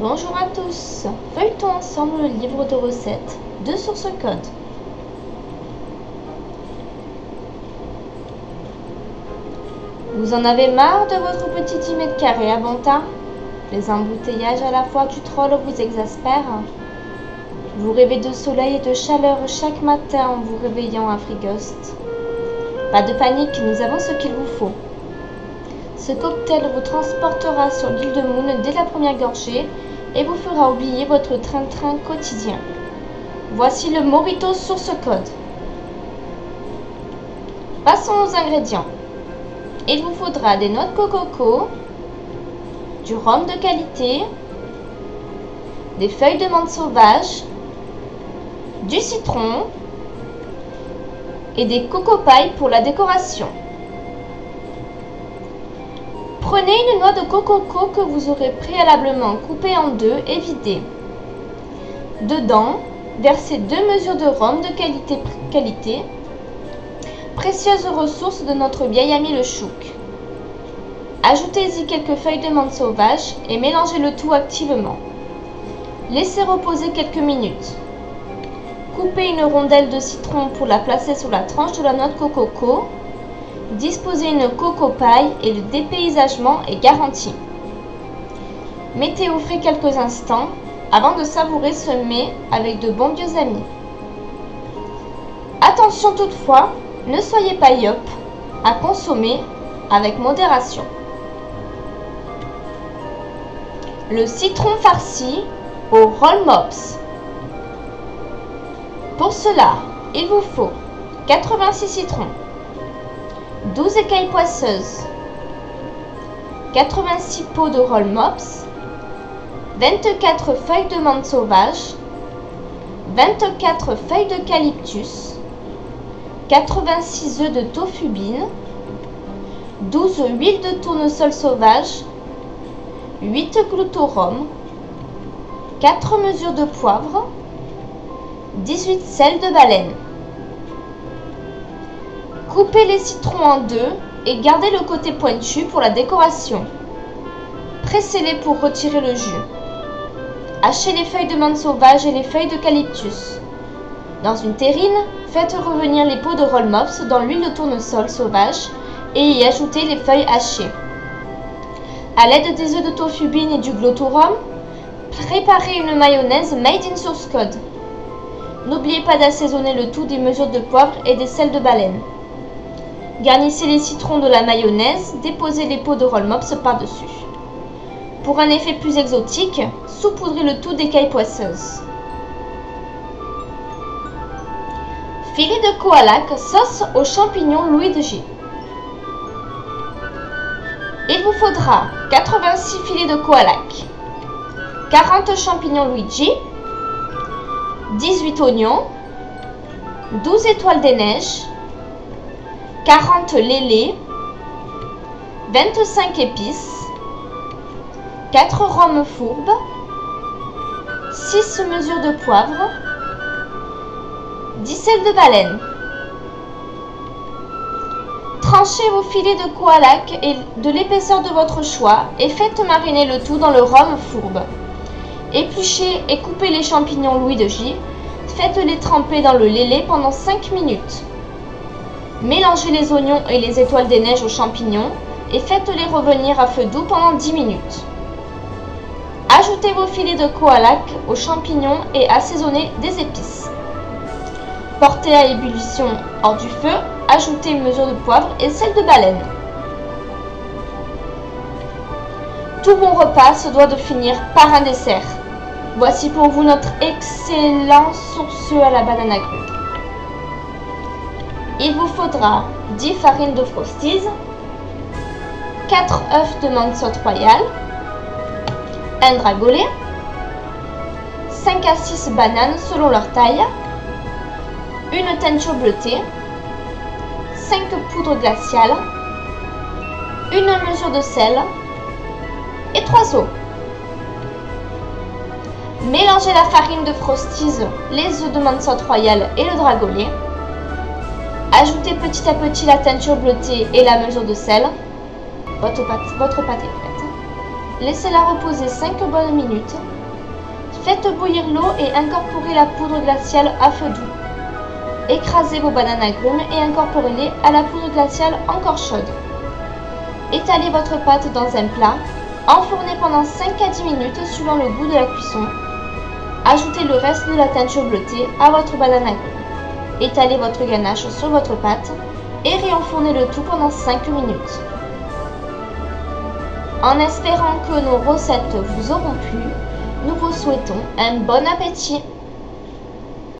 Bonjour à tous, feuilletons ensemble le livre de recettes de Source Code. Vous en avez marre de votre petit 10 mètres carrés à bon tas? Les embouteillages à la fois du troll vous exaspèrent? Vous rêvez de soleil et de chaleur chaque matin en vous réveillant à Frigost? Pas de panique, nous avons ce qu'il vous faut. Ce cocktail vous transportera sur l'île de Moon dès la première gorgée et vous fera oublier votre train-train quotidien. Voici le Mojito Source Code. Passons aux ingrédients. Il vous faudra des noix de coco, du rhum de qualité, des feuilles de menthe sauvage, du citron et des coco pailles pour la décoration. Prenez une noix de coco que vous aurez préalablement coupée en deux et vidée. Dedans, versez 2 mesures de rhum de qualité, précieuse ressource de notre vieil ami le chouk. Ajoutez-y quelques feuilles de menthe sauvage et mélangez le tout activement. Laissez reposer quelques minutes. Coupez une rondelle de citron pour la placer sur la tranche de la noix de coco. Disposez une coco paille et le dépaysagement est garanti. Mettez au frais quelques instants avant de savourer ce mets avec de bons vieux amis. Attention toutefois, ne soyez pas yop, à consommer avec modération. Le citron farci au roll mops. Pour cela, il vous faut 86 citrons, 12 écailles poisseuses, 86 pots de roll mops, 24 feuilles de menthe sauvage, 24 feuilles d'eucalyptus, 86 œufs de tofu bean, 12 huiles de tournesol sauvage, 8 gouttes au rhum, 4 mesures de poivre, 18 sels de baleine. Coupez les citrons en deux et gardez le côté pointu pour la décoration. Pressez-les pour retirer le jus. Hachez les feuilles de menthe sauvage et les feuilles d'eucalyptus. Dans une terrine, faites revenir les pots de roll mops dans l'huile de tournesol sauvage et y ajoutez les feuilles hachées. A l'aide des œufs de tofu bean et du glottorum, préparez une mayonnaise made in Source Code. N'oubliez pas d'assaisonner le tout des mesures de poivre et des sels de baleine. Garnissez les citrons de la mayonnaise, déposez les pots de roll mops par-dessus. Pour un effet plus exotique, saupoudrez le tout d'écailles poisseuses. Filet de koalak, sauce aux champignons Luigi. Il vous faudra 86 filets de koalak, 40 champignons Luigi, 18 oignons, 12 étoiles des neiges, 40 lélés, 25 épices, 4 rhums fourbes, 6 mesures de poivre, 10 sels de baleine. Tranchez vos filets de koalak et de l'épaisseur de votre choix et faites mariner le tout dans le rhum fourbe. Épluchez et coupez les champignons Luigi, faites-les tremper dans le lélé pendant 5 minutes. Mélangez les oignons et les étoiles des neiges aux champignons et faites-les revenir à feu doux pendant 10 minutes. Ajoutez vos filets de koalak aux champignons et assaisonnez des épices. Portez à ébullition hors du feu, ajoutez une mesure de poivre et sel de baleine. Tout bon repas se doit de finir par un dessert. Voici pour vous notre excellent sourcieux à la banane crue. Il vous faudra 10 farines de Frosties, 4 œufs de menthe saute royale, un dragolet, 5 à 6 bananes selon leur taille, une tencho bleutée, 5 poudres glaciales, une mesure de sel et 3 œufs. Mélangez la farine de Frosties, les œufs de menthe saute royale et le dragolet. Ajoutez petit à petit la teinture bleutée et la mesure de sel. Votre pâte est prête. Laissez-la reposer 5 bonnes minutes Faites bouillir l'eau et incorporez la poudre glaciale à feu doux. Écrasez vos bananes agrumes et incorporez-les à la poudre glaciale encore chaude. Étalez votre pâte dans un plat, enfournez pendant 5 à 10 minutes suivant le goût de la cuisson. Ajoutez le reste de la teinture bleutée à votre banane agrumes. Étalez votre ganache sur votre pâte et réenfournez le tout pendant 5 minutes. En espérant que nos recettes vous auront plu, nous vous souhaitons un bon appétit!